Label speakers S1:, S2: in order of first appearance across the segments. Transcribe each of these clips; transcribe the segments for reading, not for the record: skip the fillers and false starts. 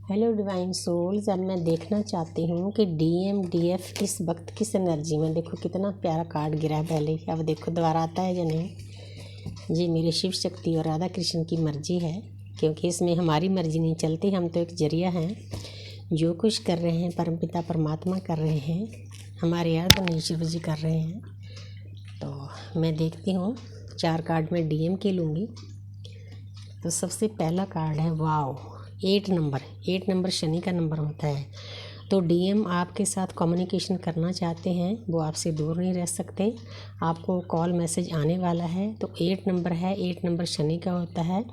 S1: Hello divine souls. अब मैं देखना चाहती हूँ कि DMDF इस वक्त किस एनर्जी में। देखो कितना प्यारा कार्ड गिरा है पहले ही। अब देखो दोबारा आता है या नहीं। जी मेरे शिव शक्ति और राधा कृष्ण की मर्जी है, क्योंकि इसमें हमारी मर्जी नहीं चलती। हम तो एक जरिया हैं। जो कुछ कर रहे हैं परमपिता परमात्मा कर रहे हैं, हमारे अर्धनारीश्वर जी कर रहे हैं। तो मैं देखती हूँ 4 कार्ड में DM के लूँगी। तो सबसे पहला कार्ड है वाओ 8 नंबर शनि का नंबर होता है। तो DM आपके साथ कम्युनिकेशन करना चाहते हैं, वो आपसे दूर नहीं रह सकते। आपको कॉल मैसेज आने वाला है। तो 8 नंबर है, 8 नंबर शनि का होता है।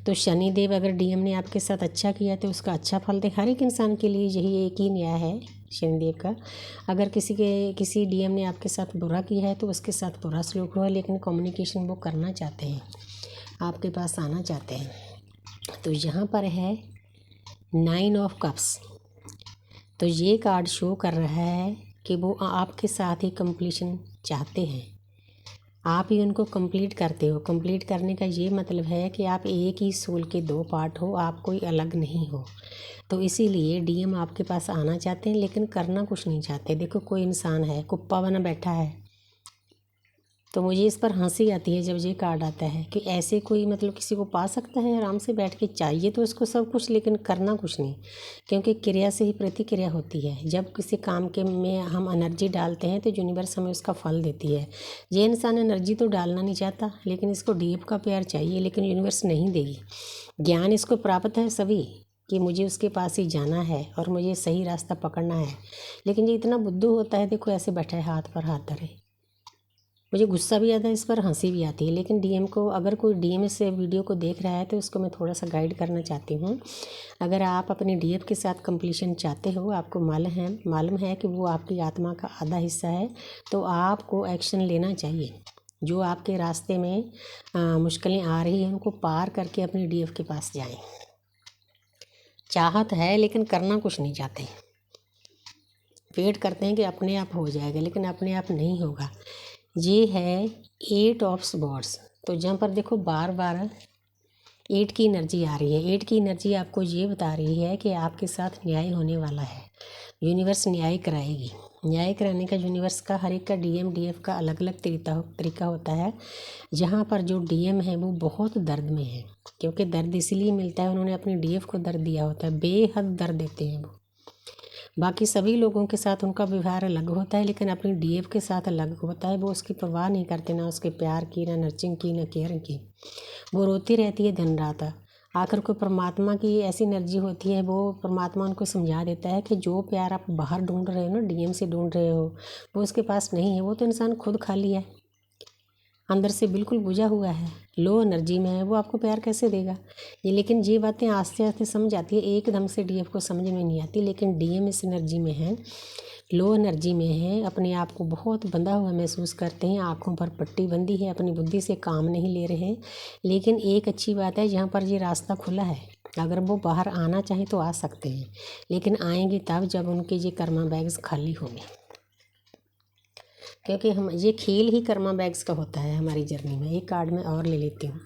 S1: तो शनिदेव अगर DM ने आपके साथ अच्छा किया तो उसका अच्छा फल दे। हर एक इंसान के लिए यही एक ही न्याय है शनिदेव का। अगर किसी DM ने आपके साथ बुरा किया है तो उसके साथ बुरा सलूक हुआ, लेकिन कम्युनिकेशन वो करना चाहते हैं, आपके पास आना चाहते हैं। तो यहाँ पर है 9 ऑफ कप्स। तो ये कार्ड शो कर रहा है कि वो आपके साथ ही कंप्लीशन चाहते हैं। आप ही उनको कंप्लीट करते हो। कंप्लीट करने का ये मतलब है कि आप एक ही सोल के 2 पार्ट हो, आप कोई अलग नहीं हो। तो इसीलिए DM आपके पास आना चाहते हैं, लेकिन करना कुछ नहीं चाहते। देखो कोई इंसान है कुप्पा बना बैठा है, तो मुझे इस पर हंसी आती है जब ये कार्ड आता है कि ऐसे कोई मतलब किसी को पा सकता है आराम से बैठ के। चाहिए तो उसको सब कुछ, लेकिन करना कुछ नहीं। क्योंकि क्रिया से ही प्रतिक्रिया होती है। जब किसी काम के में हम एनर्जी डालते हैं तो यूनिवर्स हमें उसका फल देती है। ये इंसान एनर्जी तो डालना नहीं चाहता, लेकिन इसको डीप का प्यार चाहिए, लेकिन यूनिवर्स नहीं देगी। ज्ञान इसको प्राप्त है सभी कि मुझे उसके पास ही जाना है और मुझे सही रास्ता पकड़ना है, लेकिन ये इतना बुद्धू होता है। देखो ऐसे बैठा है हाथ पर हाथ धरे। मुझे गुस्सा भी आता है इस पर, हंसी भी आती है। लेकिन DM को, अगर कोई DM से वीडियो को देख रहा है तो उसको मैं थोड़ा सा गाइड करना चाहती हूँ। अगर आप अपने DF के साथ कंप्लीशन चाहते हो, आपको मालूम है कि वो आपकी आत्मा का आधा हिस्सा है, तो आपको एक्शन लेना चाहिए। जो आपके रास्ते में मुश्किलें आ रही हैं उनको पार करके अपने DF के पास जाएं। चाहत है लेकिन करना कुछ नहीं चाहते। वेट करते हैं कि अपने आप हो जाएगा, लेकिन अपने आप नहीं होगा। ये है 8 ऑफ स्वॉर्ड्स। तो जहाँ पर देखो बार बार 8 की एनर्जी आ रही है। 8 की एनर्जी आपको ये बता रही है कि आपके साथ न्याय होने वाला है। यूनिवर्स न्याय कराएगी। न्याय कराने का यूनिवर्स का हर एक का DMDF का अलग अलग तरीका होता है। जहाँ पर जो DM है वो बहुत दर्द में है, क्योंकि दर्द इसीलिए मिलता है, उन्होंने अपने DF को दर्द दिया होता है। बेहद दर्द देते हैं वो। बाकी सभी लोगों के साथ उनका व्यवहार अलग होता है, लेकिन अपनी DF के साथ अलग होता है। वो उसकी परवाह नहीं करते, ना उसके प्यार की, ना नर्चिंग की, ना केयर की। वो रोती रहती है दिन रात। आखिर को परमात्मा की ऐसी एनर्जी होती है, वो परमात्मा उनको समझा देता है कि जो प्यार आप बाहर ढूंढ रहे हो ना, DM से ढूंढ रहे हो, वो उसके पास नहीं है। वो तो इंसान खुद खाली है, अंदर से बिल्कुल बुझा हुआ है, लो एनर्जी में है। वो आपको प्यार कैसे देगा? लेकिन ये बातें आस्ते आस्ते समझ आती है, एकदम से DF को समझ में नहीं आती। लेकिन DM इस एनर्जी में है, लो एनर्जी में है, अपने आप को बहुत बंधा हुआ महसूस करते हैं। आँखों पर पट्टी बंधी है, अपनी बुद्धि से काम नहीं ले रहे। लेकिन एक अच्छी बात है, यहाँ पर ये रास्ता खुला है। अगर वो बाहर आना चाहें तो आ सकते हैं, लेकिन आएंगे तब जब उनके ये कर्मा बैग्स खाली होंगे। क्योंकि हम ये खेल ही कर्मा बैग्स का होता है हमारी जर्नी में। एक कार्ड में और ले लेती हूँ।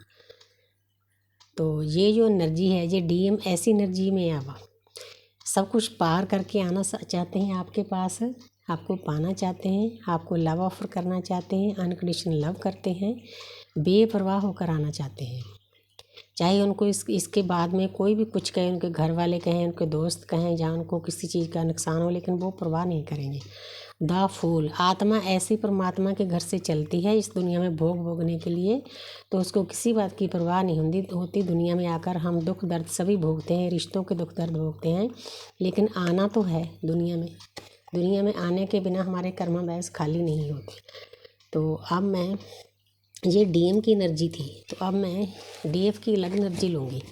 S1: तो ये जो एनर्जी है, ये DM ऐसी एनर्जी में अब सब कुछ पार करके आना चाहते हैं आपके पास। आपको पाना चाहते हैं, आपको लव ऑफर करना चाहते हैं, अनकंडीशनल लव करते हैं, बेपरवाह होकर आना चाहते हैं। चाहे उनको इसके बाद में कोई भी कुछ कहे, उनके घर वाले कहें, उनके दोस्त कहें, जहाँ उनको किसी चीज़ का नुकसान हो, लेकिन वो परवाह नहीं करेंगे। द फूल। आत्मा ऐसी परमात्मा के घर से चलती है इस दुनिया में भोग भोगने के लिए, तो उसको किसी बात की परवाह नहीं होती। दुनिया में आकर हम दुख दर्द सभी भोगते हैं, रिश्तों के दुख दर्द भोगते हैं, लेकिन आना तो है दुनिया में। दुनिया में आने के बिना हमारे कर्मा बैग्स खाली नहीं होते। तो अब मैं, ये DM की एनर्जी थी, तो अब मैं DF की अलग एनर्जी लूँगी।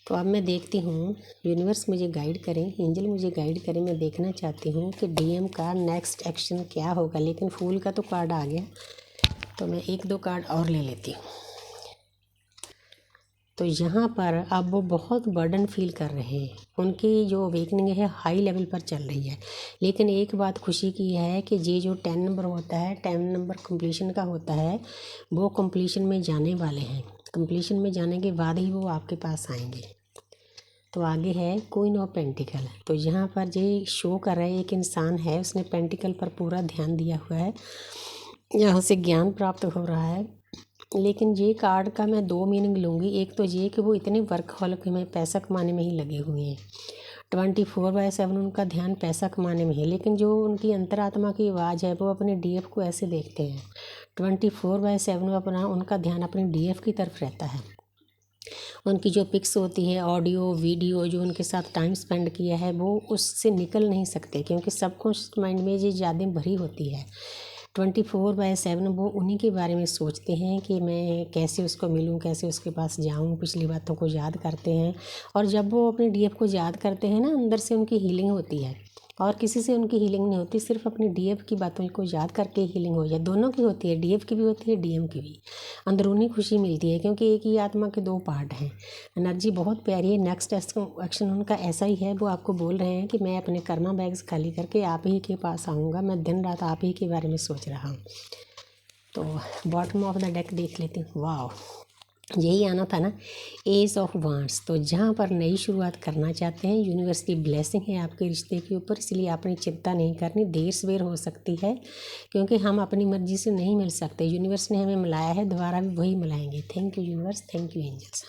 S1: तो अब मैं देखती हूँ, यूनिवर्स मुझे गाइड करें, एंजल मुझे गाइड करें। मैं देखना चाहती हूँ कि DM का नेक्स्ट एक्शन क्या होगा। लेकिन फूल का तो कार्ड आ गया, तो मैं 1-2 कार्ड और ले लेती हूँ। तो यहाँ पर अब वो बहुत बर्डन फील कर रहे हैं। उनकी जो अवेकनिंग है हाई लेवल पर चल रही है। लेकिन एक बात खुशी की है कि ये जो 10 नंबर होता है, 10 नंबर कंप्लीशन का होता है, वो कंप्लीशन में जाने वाले हैं। कंप्लीशन में जाने के बाद ही वो आपके पास आएंगे। तो आगे है क्वीन ऑफ पेंटिकल। तो यहाँ पर जो शो कर रहा है एक इंसान है, उसने पेंटिकल पर पूरा ध्यान दिया हुआ है, यहाँ से ज्ञान प्राप्त हो रहा है। लेकिन ये कार्ड का मैं दो मीनिंग लूँगी। एक तो ये कि वो इतने वर्कहॉलिक में पैसा कमाने में ही लगे हुए हैं, 24/7 उनका ध्यान पैसा कमाने में है। लेकिन जो उनकी अंतरात्मा की आवाज़ है वो अपने डीएफ को ऐसे देखते हैं, 24/7 अपना उनका ध्यान अपने डीएफ की तरफ रहता है। उनकी जो पिक्स होती है, ऑडियो वीडियो जो उनके साथ टाइम स्पेंड किया है, वो उससे निकल नहीं सकते, क्योंकि सबकॉन्शियस माइंड में ये यादें भरी होती है। 24/7 वो उन्हीं के बारे में सोचते हैं कि मैं कैसे उसको मिलूं, कैसे उसके पास जाऊं, पिछली बातों को याद करते हैं। और जब वो अपने डीएफ को याद करते हैं ना, अंदर से उनकी हीलिंग होती है। और किसी से उनकी हीलिंग नहीं होती, सिर्फ अपनी डीएफ की बातों को याद करके हीलिंग हो जाए। दोनों की होती है, डीएफ की भी होती है, डीएम की भी। अंदरूनी खुशी मिलती है, क्योंकि एक ही आत्मा के दो पार्ट हैं। एनर्जी बहुत प्यारी है। नेक्स्ट एक्शन उनका ऐसा ही है, वो आपको बोल रहे हैं कि मैं अपने कर्मा बैग्स खाली करके आप ही के पास आऊँगा, मैं दिन रात आप ही के बारे में सोच रहा हूँ। तो बॉटम ऑफ द डेक देख लेते हैं। वाह, यही आना था ना, एज ऑफ वांड्स। तो जहाँ पर नई शुरुआत करना चाहते हैं, यूनिवर्स की ब्लेसिंग है आपके रिश्ते के ऊपर, इसलिए आपने चिंता नहीं करनी। देर सवेर हो सकती है, क्योंकि हम अपनी मर्जी से नहीं मिल सकते। यूनिवर्स ने हमें मिलाया है, दोबारा भी वही मिलाएंगे। Thank you universe, thank you angels.